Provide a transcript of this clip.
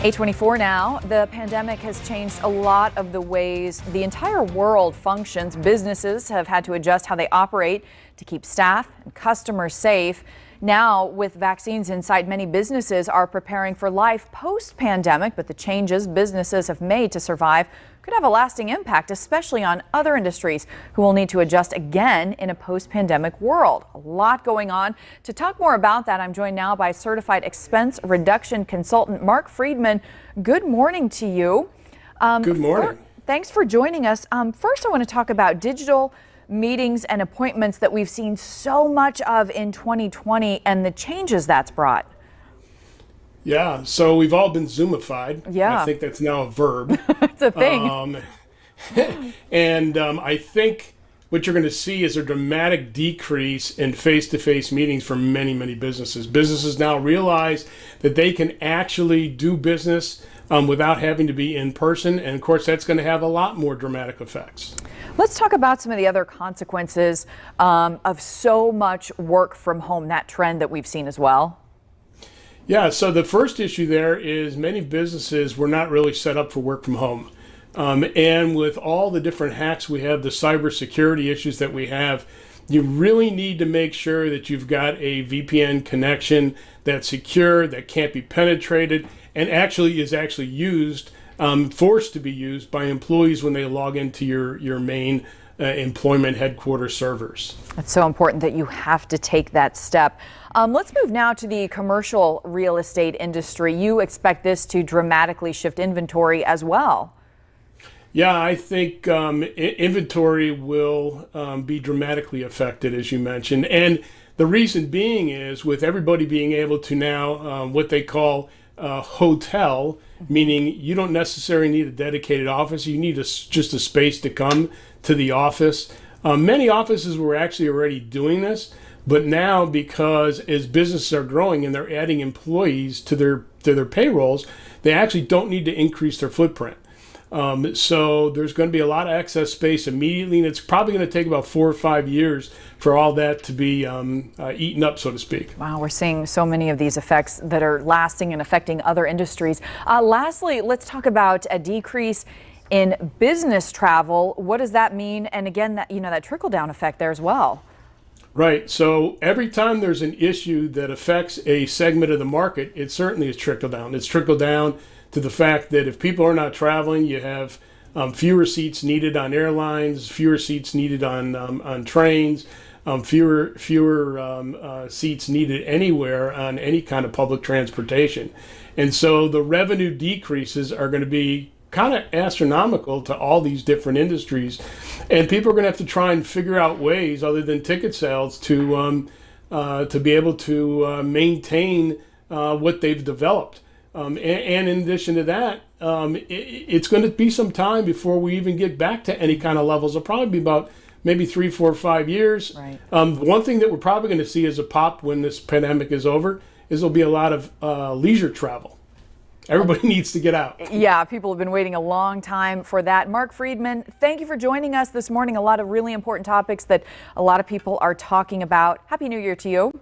8:24 now. The pandemic has changed a lot of the ways the entire world functions. Businesses have had to adjust how they operate to keep staff and customers safe. Now, with vaccines in sight, many businesses are preparing for life post-pandemic, but the changes businesses have made to survive could have a lasting impact, especially on other industries who will need to adjust again in a post-pandemic world. A lot going on. To talk more about that, I'm joined now by certified expense reduction consultant Mark Friedman. Good morning to you. Good morning. Thanks for joining us. First, I want to talk about digital meetings and appointments that we've seen so much of in 2020 and the changes that's brought. Yeah, so we've all been Zoomified. Yeah. I think that's now a verb. It's a thing. I think what you're going to see is a dramatic decrease in face-to-face meetings for many, many businesses. Businesses now realize that they can actually do business without having to be in person. And of course, that's going to have a lot more dramatic effects. Let's talk about some of the other consequences of so much work from home, that trend that we've seen as well. Yeah, so the first issue there is many businesses were not really set up for work from home. And with all the different hacks we have, the cybersecurity issues that we have, you really need to make sure that you've got a VPN connection that's secure, that can't be penetrated, and actually is used, forced to be used by employees when they log into your main employment headquarters servers. It's so important that you have to take that step. Let's move now to the commercial real estate industry. You expect this to dramatically shift inventory as well. Yeah, I think inventory will be dramatically affected, as you mentioned. And the reason being is with everybody being able to now what they call hotel, meaning you don't necessarily need a dedicated office. You need just a space to come to the office. Many offices were actually already doing this, but now because as businesses are growing and they're adding employees to their payrolls, they actually don't need to increase their footprint. So there's going to be a lot of excess space immediately, and it's probably going to take about 4 or 5 years for all that to be eaten up, so to speak. Wow, we're seeing so many of these effects that are lasting and affecting other industries. Lastly, let's talk about a decrease in business travel. What does that mean? And again, that trickle-down effect there as well. Right. So every time there's an issue that affects a segment of the market, it certainly is trickle down. It's trickled down to the fact that if people are not traveling, you have fewer seats needed on airlines, fewer seats needed on trains, fewer seats needed anywhere on any kind of public transportation. And so the revenue decreases are going to be kind of astronomical to all these different industries, and people are going to have to try and figure out ways other than ticket sales to be able to maintain what they've developed. And in addition to that, it's going to be some time before we even get back to any kind of levels. It'll probably be about maybe 3, 4, 5 years. Right. One thing that we're probably going to see as a pop when this pandemic is over is there'll be a lot of leisure travel. Everybody needs to get out. Yeah, people have been waiting a long time for that. Mark Friedman, thank you for joining us this morning. A lot of really important topics that a lot of people are talking about. Happy New Year to you.